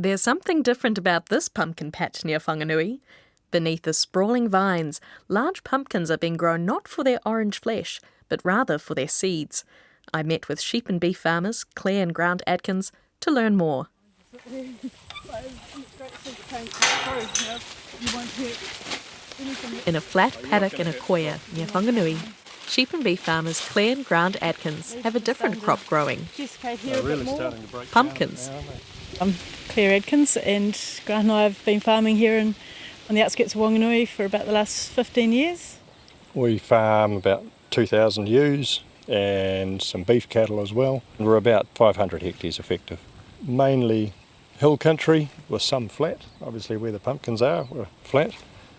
There's something different about this pumpkin patch near Whanganui. Beneath the sprawling vines, large pumpkins are being grown not for their orange flesh, but rather for their seeds. I met with sheep and beef farmers Clare and Grant Adkins to learn more. In a flat paddock in a koia near Whanganui, sheep and beef farmers Clare and Grant Adkins have a different crop growing. Pumpkins. I'm Clare Adkins, and Grant and I have been farming here on the outskirts of Whanganui for about the last 15 years. We farm about 2,000 ewes and some beef cattle as well. We're about 500 hectares effective. Mainly hill country with some flat. Obviously where the pumpkins are, we're flat.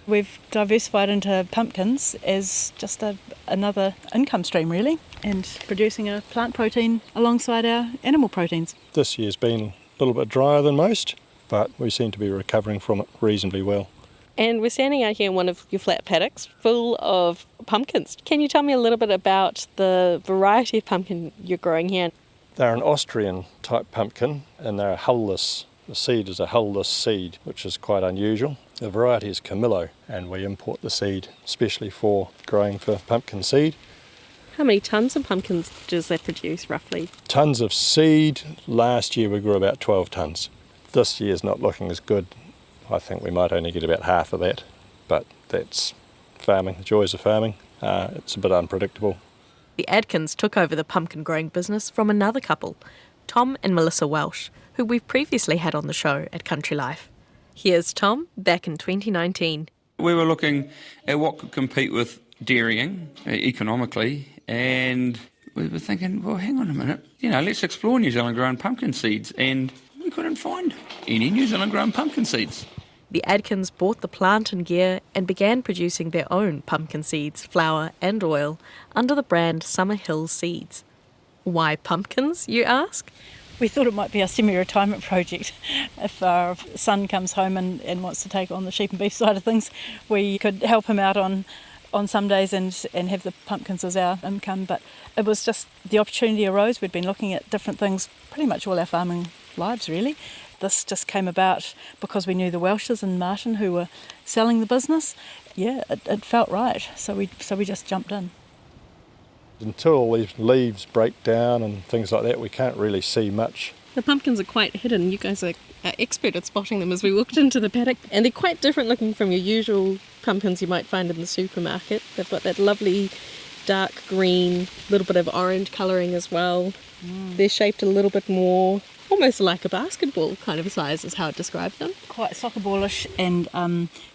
We've diversified into pumpkins as just another income stream really, and producing a plant protein alongside our animal proteins. This year's been a little bit drier than most, but we seem to be recovering from it reasonably well. And we're standing out here in one of your flat paddocks full of pumpkins. Can you tell me a little bit about the variety of pumpkin you're growing here? They're an Austrian type pumpkin and they're hull-less. The seed is a hull-less seed, which is quite unusual. The variety is Camillo, and we import the seed especially for growing for pumpkin seed. How many tonnes of pumpkins does that produce roughly? Tonnes of seed. Last year we grew about 12 tonnes. This year's not looking as good. I think we might only get about half of that, but that's farming, the joys of farming. It's a bit unpredictable. The Adkins took over the pumpkin growing business from another couple, Tom and Melissa Welsh, who we've previously had on the show at Country Life. Here's Tom back in 2019. We were looking at what could compete with dairying economically, and we were thinking, well, hang on a minute, let's explore New Zealand grown pumpkin seeds, and we couldn't find any New Zealand grown pumpkin seeds. The Adkins bought the plant and gear and began producing their own pumpkin seeds, flour and oil under the brand Summer Hill Seeds. Why pumpkins, you ask? We thought it might be a semi-retirement project. If our son comes home and wants to take on the sheep and beef side of things, we could help him out on some days and have the pumpkins as our income. But it was just the opportunity arose. We'd been looking at different things pretty much all our farming lives, really. This just came about because we knew the Welshes and Martin who were selling the business. Yeah, it felt right, so we just jumped in. Until all these leaves break down and things like that, we can't really see much. The pumpkins are quite hidden. You guys are expert at spotting them as we walked into the paddock. And they're quite different looking from your usual pumpkins you might find in the supermarket. They've got that lovely dark green, little bit of orange colouring as well. They're shaped a little bit more, almost like a basketball kind of size is how I'd describe them. Quite soccer ballish and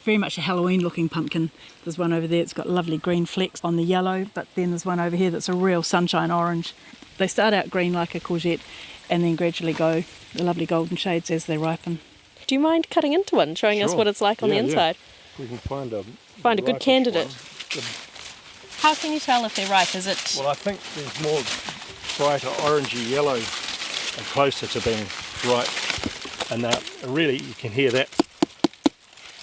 very much a Halloween looking pumpkin. There's one over there that's got lovely green flecks on the yellow, but then there's one over here that's a real sunshine orange. They start out green like a courgette and then gradually go the lovely golden shades as they ripen. Do you mind cutting into one, showing us what it's like on the inside? Yeah. We can find a good candidate. How can you tell if they're ripe? Is it? Well, I think there's more brighter orangey yellow and closer to being ripe. And really, you can hear that.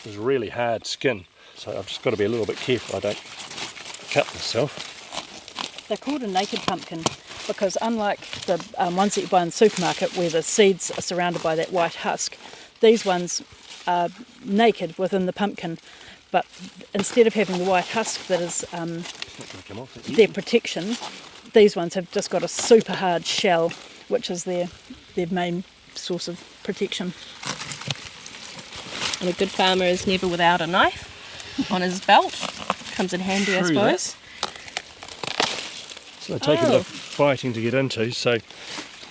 There's really hard skin. So I've just got to be a little bit careful I don't cut myself. They're called a naked pumpkin because unlike the ones that you buy in the supermarket where the seeds are surrounded by that white husk, these ones are naked within the pumpkin. But instead of having the white husk that is their protection, these ones have just got a super hard shell, which is their main source of protection. And a good farmer is never without a knife on his belt. Comes in handy, I suppose. So they take a bit of fighting to get into. So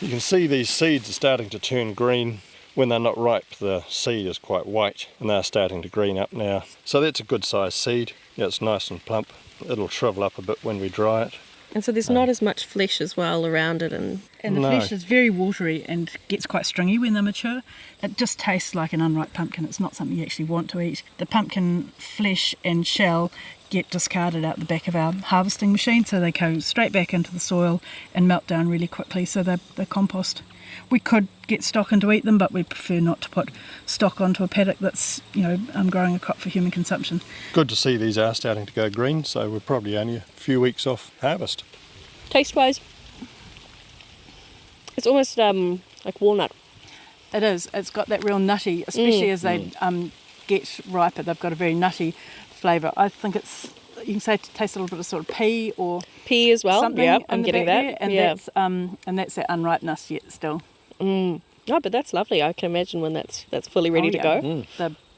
you can see these seeds are starting to turn green. When they're not ripe, the seed is quite white and they're starting to green up now. So that's a good sized seed. Yeah, it's nice and plump. It'll shrivel up a bit when we dry it. And so there's not as much flesh as well around it. And the flesh is very watery and gets quite stringy when they're mature. It just tastes like an unripe pumpkin. It's not something you actually want to eat. The pumpkin flesh and shell get discarded out the back of our harvesting machine, so they go straight back into the soil and melt down really quickly, so they're compost. We could get stock in to eat them, but we prefer not to put stock onto a paddock that's growing a crop for human consumption. Good to see these are starting to go green, so we're probably only a few weeks off harvest. Taste-wise, it's almost like walnut. It is. It's got that real nutty, especially as they get riper. They've got a very nutty flavour. I think you can say it tastes a little bit of sort of pea or Pea as well. something. Yeah, in I'm the getting back that. there, and that's that unripeness yet still. No, but that's lovely. I can imagine when that's fully ready to go.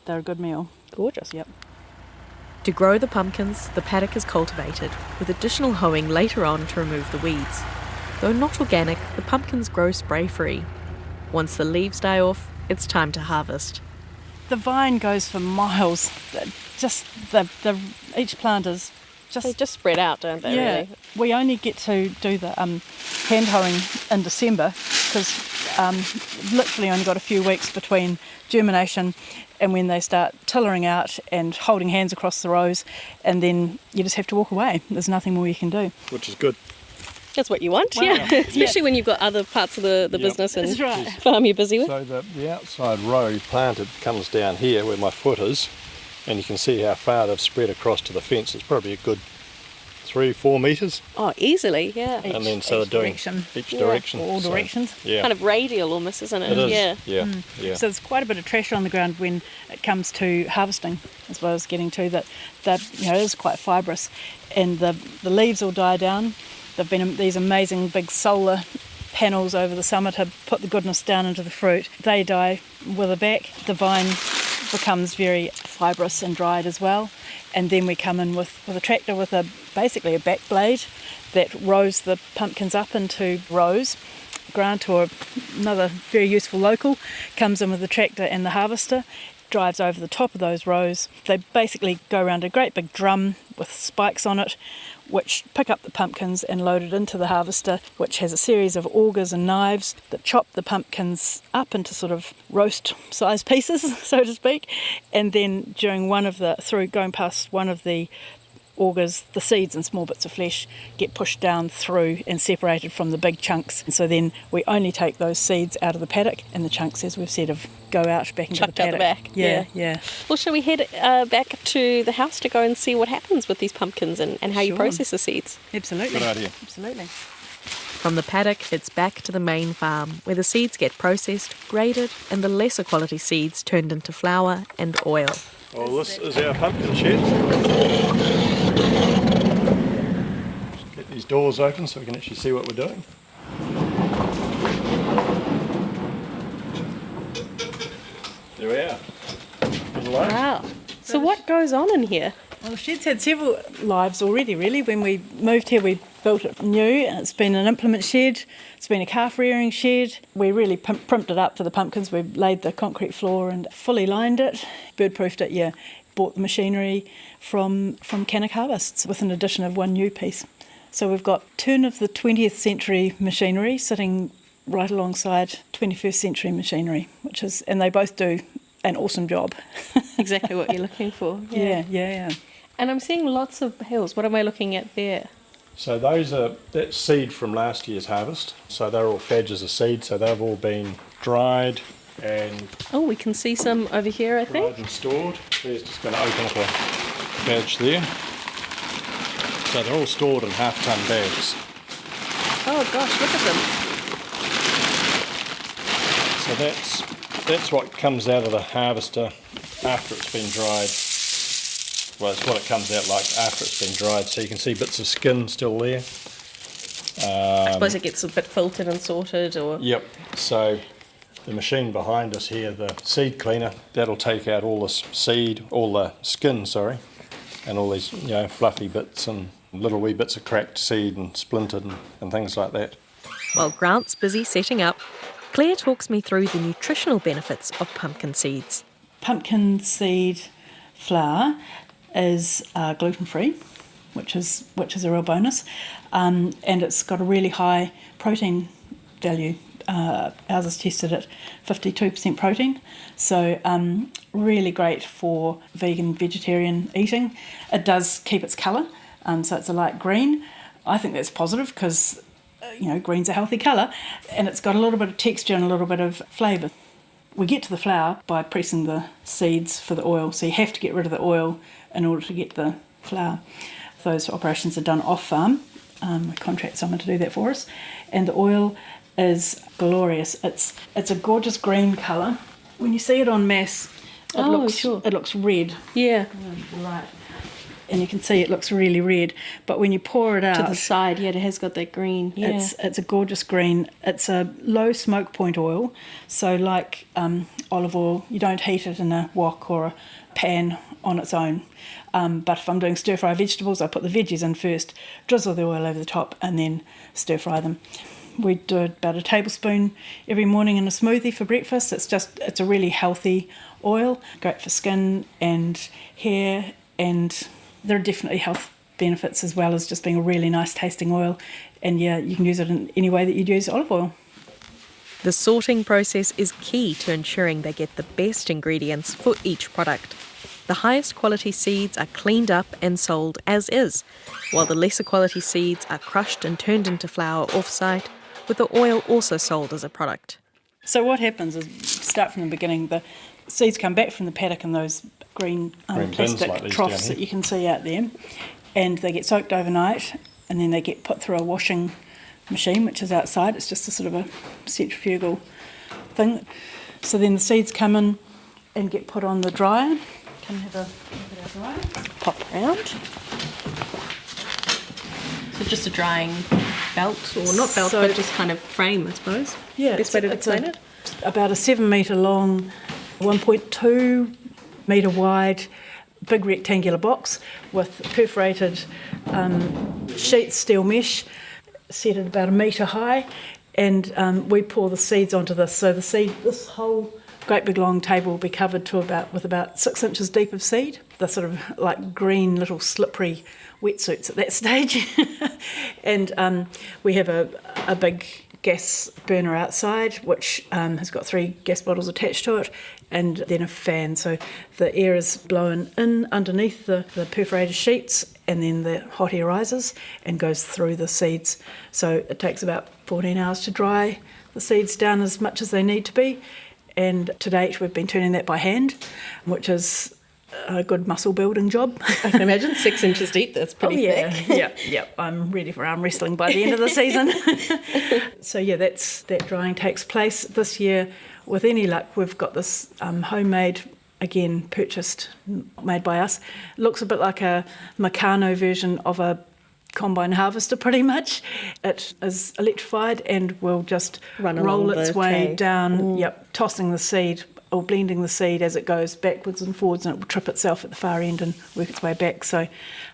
They're a good meal. Gorgeous. Yep. To grow the pumpkins, the paddock is cultivated, with additional hoeing later on to remove the weeds. Though not organic, the pumpkins grow spray-free. Once the leaves die off, it's time to harvest. The vine goes for miles. Each plant is They just spread out, don't they, really? We only get to do the hand hoeing in December because literally only got a few weeks between germination and when they start tillering out and holding hands across the rows, and then you just have to walk away. There's nothing more you can do. Which is good. That's what you want, yeah. Especially when you've got other parts of the business and That's right. farm you're busy with. So the outside row planted comes down here where my foot is, and you can see how far they've spread across to the fence. It's probably a good 3-4 metres. Oh, easily, yeah. And then so they're doing each direction. All So, directions. yeah. Kind of radial almost, isn't it? It is. Yeah. Yeah. So there's quite a bit of trash on the ground when it comes to harvesting, as well as getting to that. That it is quite fibrous, and the leaves will die down. There've been these amazing big solar panels over the summer to put the goodness down into the fruit. They die, wither back. The vine becomes very fibrous and dried as well. And then we come in with a tractor with basically a back blade that rows the pumpkins up into rows. Grant, or another very useful local, comes in with the tractor and the harvester, drives over the top of those rows. They basically go around a great big drum with spikes on it, which pick up the pumpkins and load it into the harvester, which has a series of augers and knives that chop the pumpkins up into sort of roast-sized pieces, so to speak. And then through going past one of the augers, the seeds and small bits of flesh get pushed down through and separated from the big chunks. And so then we only take those seeds out of the paddock, and the chunks, as we've said, go out back into Chucked the paddock. out the back. Yeah. Well, shall we head back to the house to go and see what happens with these pumpkins and how you Sure. process the seeds? Absolutely. Good idea. Absolutely. From the paddock, it's back to the main farm, where the seeds get processed, graded, and the lesser quality seeds turned into flour and oil. Well, this is our pumpkin shed. Get these doors open so we can actually see what we're doing. There we are. Hello. Wow. So what goes on in here? Well, the shed's had several lives already, really. When we moved here, we built it new, and it's been an implement shed, it's been a calf rearing shed. We really primped it up for the pumpkins. We laid the concrete floor and fully lined it, bird-proofed it, bought the machinery from Cannock Harvests with an addition of one new piece. So we've got turn of the 20th century machinery sitting right alongside 21st century machinery, and they both do an awesome job. Exactly what you're looking for. Yeah. And I'm seeing lots of bales. What am I looking at there? So that's seed from last year's harvest. So they're all fadges of seed, so they've all been dried and We can see some over here, I think. dried and stored. There's just going to open up a badge there. So they're all stored in half-ton bags. Oh gosh, look at them. So that's what comes out of the harvester after it's been dried. Well, it's what it comes out like after it's been dried. So you can see bits of skin still there. I suppose it gets a bit filtered and sorted, or... Yep. So the machine behind us here, the seed cleaner, that'll take out all the skin, and all these fluffy bits and little wee bits of cracked seed and splintered and things like that. While Grant's busy setting up, Claire talks me through the nutritional benefits of pumpkin seeds. Pumpkin seed flour is gluten-free, which is a real bonus, and it's got a really high protein value. Ours is tested at 52% protein, so really great for vegan, vegetarian eating. It does keep its colour, so it's a light green. I think that's positive because green's a healthy colour, and it's got a little bit of texture and a little bit of flavour. We get to the flour by pressing the seeds for the oil, so you have to get rid of the oil in order to get the flour. Those operations are done off farm. We contract someone to do that for us, and the oil is glorious. It's a gorgeous green colour. When you see it en masse, it looks red. Yeah. Right. And you can see it looks really red. But when you pour it out... To the side, yeah, it has got that green. Yeah. It's a gorgeous green. It's a low smoke point oil. So like olive oil, you don't heat it in a wok or a pan on its own. But if I'm doing stir-fry vegetables, I put the veggies in first, drizzle the oil over the top, and then stir-fry them. We do about a tablespoon every morning in a smoothie for breakfast. It's a really healthy oil, great for skin and hair, and there are definitely health benefits as well as just being a really nice tasting oil. And yeah, you can use it in any way that you'd use olive oil. The sorting process is key to ensuring they get the best ingredients for each product. The highest quality seeds are cleaned up and sold as is, while the lesser quality seeds are crushed and turned into flour off-site, with the oil also sold as a product. So what happens is, start from the beginning, the seeds come back from the paddock in those green plastic like troughs that you can see out there, and they get soaked overnight, and then they get put through a washing machine, which is outside. It's just a sort of a centrifugal thing. So then the seeds come in and get put on the dryer. Come have a look at our dryer. Pop round. So just a drying belt, or not belt, but just kind of frame, I suppose. Yeah, best way to explain it. About a 7 metre long, 1.2 metre wide, big rectangular box with perforated sheet steel mesh set at about a metre high, and we pour the seeds onto this. So this whole great big long table will be covered to with about 6 inches deep of seed. The sort of like green little slippery wetsuits at that stage. And we have a big gas burner outside, which has got 3 gas bottles attached to it, and then a fan. So the air is blown in underneath the perforated sheets, and then the hot air rises and goes through the seeds. So it takes about 14 hours to dry the seeds down as much as they need to be. And to date, we've been turning that by hand, which is a good muscle building job. I can imagine 6 inches deep, that's pretty thick. Yeah. I'm ready for arm wrestling by the end of the season. So yeah, that drying takes place this year. With any luck, we've got this homemade, again, purchased, made by us. It looks a bit like a Meccano version of a combine harvester, pretty much. It is electrified and will just roll its way down, tossing the seed or blending the seed as it goes backwards and forwards, and it will trip itself at the far end and work its way back. So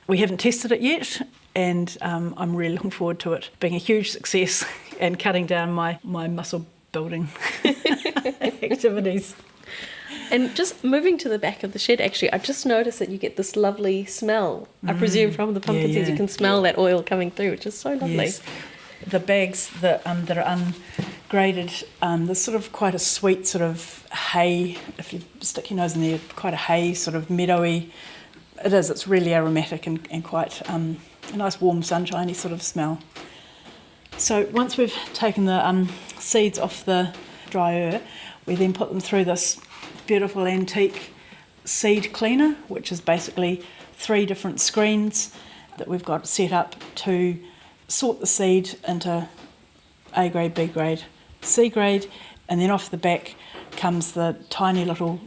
we haven't tested it yet, and I'm really looking forward to it being a huge success and cutting down my muscle building activities. And just moving to the back of the shed, actually, I just noticed that you get this lovely smell. I presume from the pumpkin seeds, you can smell that oil coming through, which is so lovely. Yes. The bags that are ungraded, there's sort of quite a sweet sort of hay, if you stick your nose in there, quite a hay sort of meadowy. It is, it's really aromatic and quite a nice warm sunshiny sort of smell. So once we've taken the seeds off the dryer, we then put them through this beautiful antique seed cleaner, which is basically 3 different screens that we've got set up to sort the seed into A grade, B grade, C grade, and then off the back comes the tiny little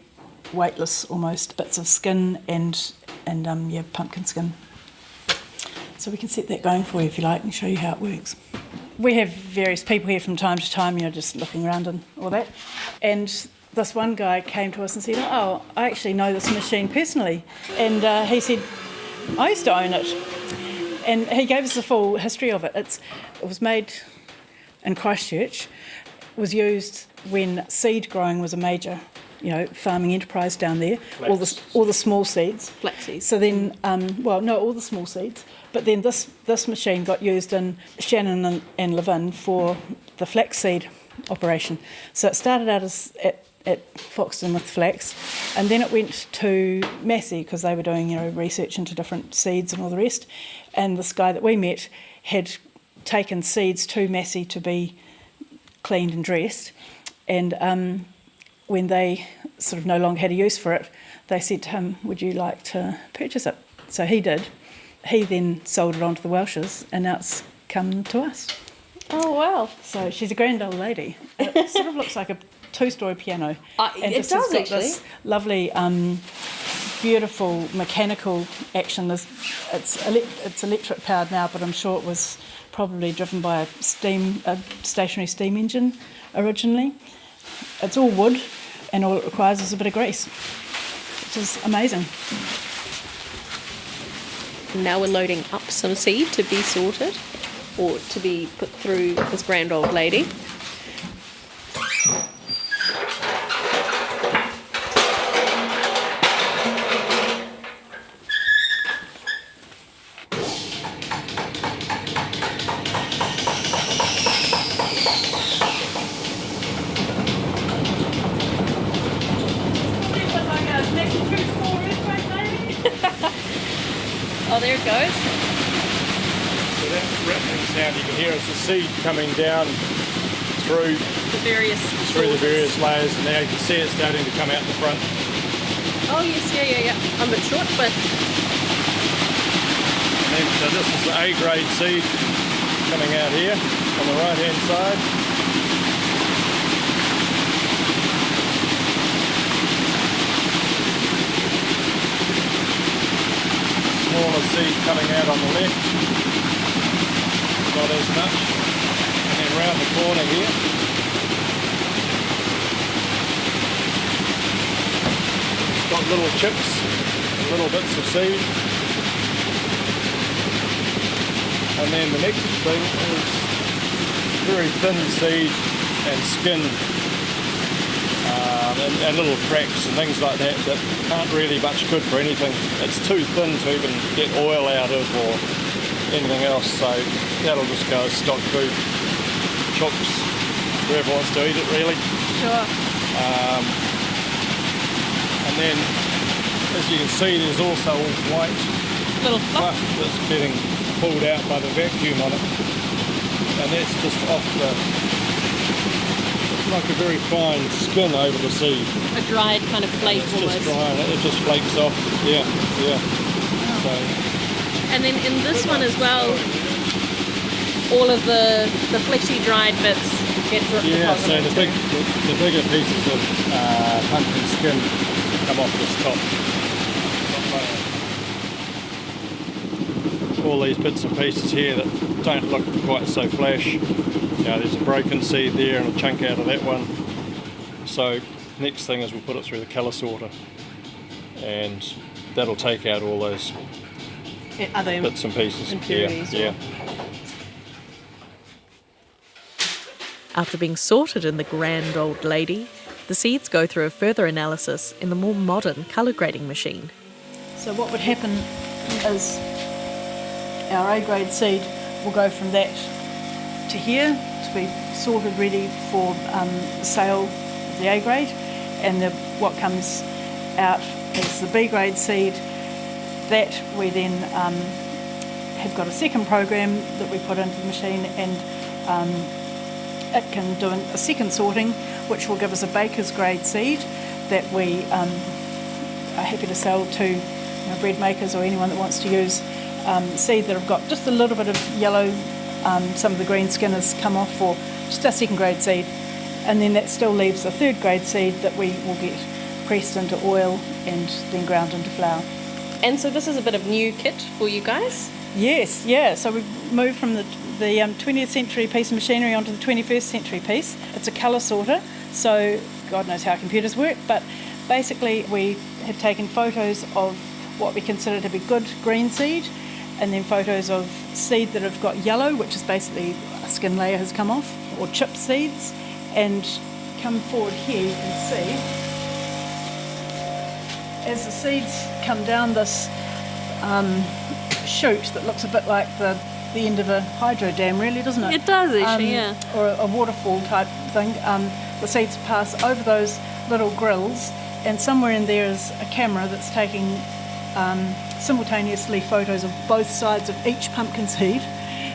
weightless almost bits of skin and pumpkin skin. So we can set that going for you if you like and show you how it works. We have various people here from time to time, just looking around and all that. And this one guy came to us and said, "Oh, I actually know this machine personally." And he said, "I used to own it." And he gave us the full history of it. It was made in Christchurch, was used when seed growing was a major, farming enterprise down there. All the small seeds. Flaxseed. So then, all the small seeds. But then this machine got used in Shannon and Levin for the flaxseed operation. So it started out at Foxton with flax, and then it went to Massey because they were doing research into different seeds and all the rest. And this guy that we met had taken seeds to Massey to be cleaned and dressed, and when they sort of no longer had a use for it, they said to him, "Would you like to purchase it?" So he did. He then sold it on to the Welshes, and now it's come to us. Oh, wow. So she's a grand old lady. It sort of looks like a two-story piano. It just does, has got actually. this lovely, beautiful mechanical action. It's electric powered now, but I'm sure it was probably driven by a stationary steam engine originally. It's all wood, and all it requires is a bit of grease, which is amazing. Now we're loading up some seed to be sorted or to be put through this grand old lady. Oh, there it goes. So that rattling sound you can hear is the seed coming down through The various the various layers, and now you can see it starting to come out the front. Oh, yes, yeah. I'm a bit short, but And then, so this is the A grade seed coming out here on the right hand side. Smaller seed coming out on the left, not as much. And then round the corner here, it's got little chips, little bits of seed. And then the next thing is very thin seed and skin, and little cracks and things like that that aren't really much good for anything. It's too thin to even get oil out of or anything else, so that'll just go as stock food. Chooks, whoever wants to eat it really. sure. And then, as you can see, there's also all white Little fluff. fluff that's getting pulled out by the vacuum on it, and that's just off it's like a very fine skin over the seed. A dried kind of flake It's almost. just dry and it just flakes off. Yeah. So And then in this one as well, all of the fleshy dried bits get dripped yeah, across so it the bigger pieces of pumpkin skin come off this top. All these bits and pieces here that don't look quite so flash. You know, there's a broken seed there and a chunk out of that one. So next thing is we'll put it through the colour sorter, and that'll take out all those Other bits and pieces. impurities, Yeah. After being sorted in the grand old lady, the seeds go through a further analysis in the more modern colour grading machine. So what would happen is our A grade seed will go from that to here to be sorted ready for sale of the A grade, and what comes out is the B grade seed that we then have got a second program that we put into the machine, and it can do a second sorting which will give us a baker's grade seed that we are happy to sell to bread makers or anyone that wants to use seed that have got just a little bit of yellow, some of the green skin has come off, or just a second grade seed. And then that still leaves a third grade seed that we will get pressed into oil and then ground into flour. And so this is a bit of new kit for you guys. Yes, yeah. So we've moved from the 20th century piece of machinery onto the 21st century piece. It's a colour sorter, so God knows how computers work, but basically we have taken photos of what we consider to be good green seed, and then photos of seed that have got yellow, which is basically a skin layer has come off, or chip seeds, and come forward here you can see as the seeds come down this chute that looks a bit like the end of a hydro dam, really, doesn't it? It does actually, yeah. Or a waterfall type thing. The seeds pass over those little grills, and somewhere in there is a camera that's taking simultaneously photos of both sides of each pumpkin seed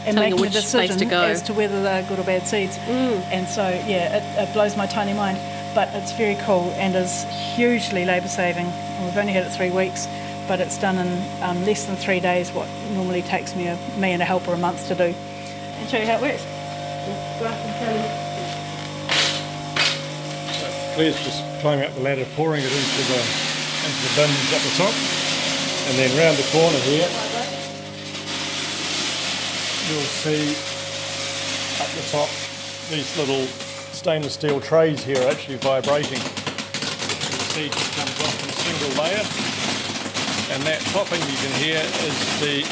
and Telling you making a which place decision to go. as to whether they're good or bad seeds. And so, yeah, it blows my tiny mind, but it's very cool and is hugely labour saving. We've only had it 3 weeks, but it's done in less than 3 days, what normally takes me and a helper a month to do. And show you how it works. Claire's just climbing up the ladder, pouring it into the bins at the top, and then round the corner here you'll see up the top these little stainless steel trays here are actually vibrating. The seed just comes off in a single layer, and that popping you can hear is the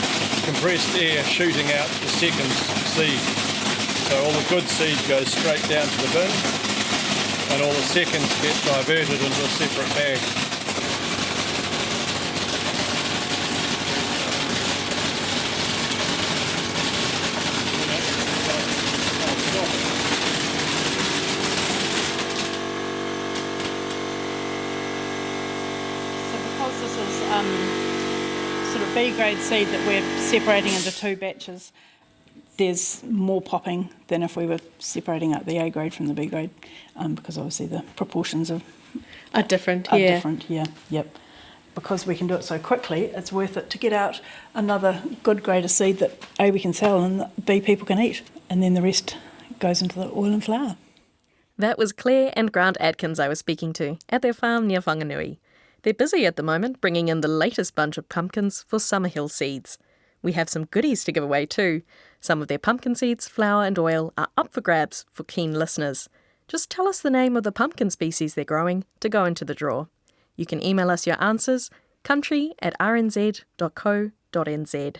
compressed air shooting out the second seed. So all the good seed goes straight down to the bin, and all the seconds get diverted into a separate bag. So because this is sort of B grade seed that we're separating into 2 batches, there's more popping than if we were separating out the A grade from the B grade, because obviously the proportions are different. Yep. Because we can do it so quickly, it's worth it to get out another good grade of seed that A, we can sell, and that B, people can eat, and then the rest goes into the oil and flour. That was Clare and Grant Adkins I was speaking to at their farm near Whanganui. They're busy at the moment bringing in the latest bunch of pumpkins for Summerhill Seeds. We have some goodies to give away too. Some of their pumpkin seeds, flour and oil are up for grabs for keen listeners. Just tell us the name of the pumpkin species they're growing to go into the draw. You can email us your answers, country@rnz.co.nz.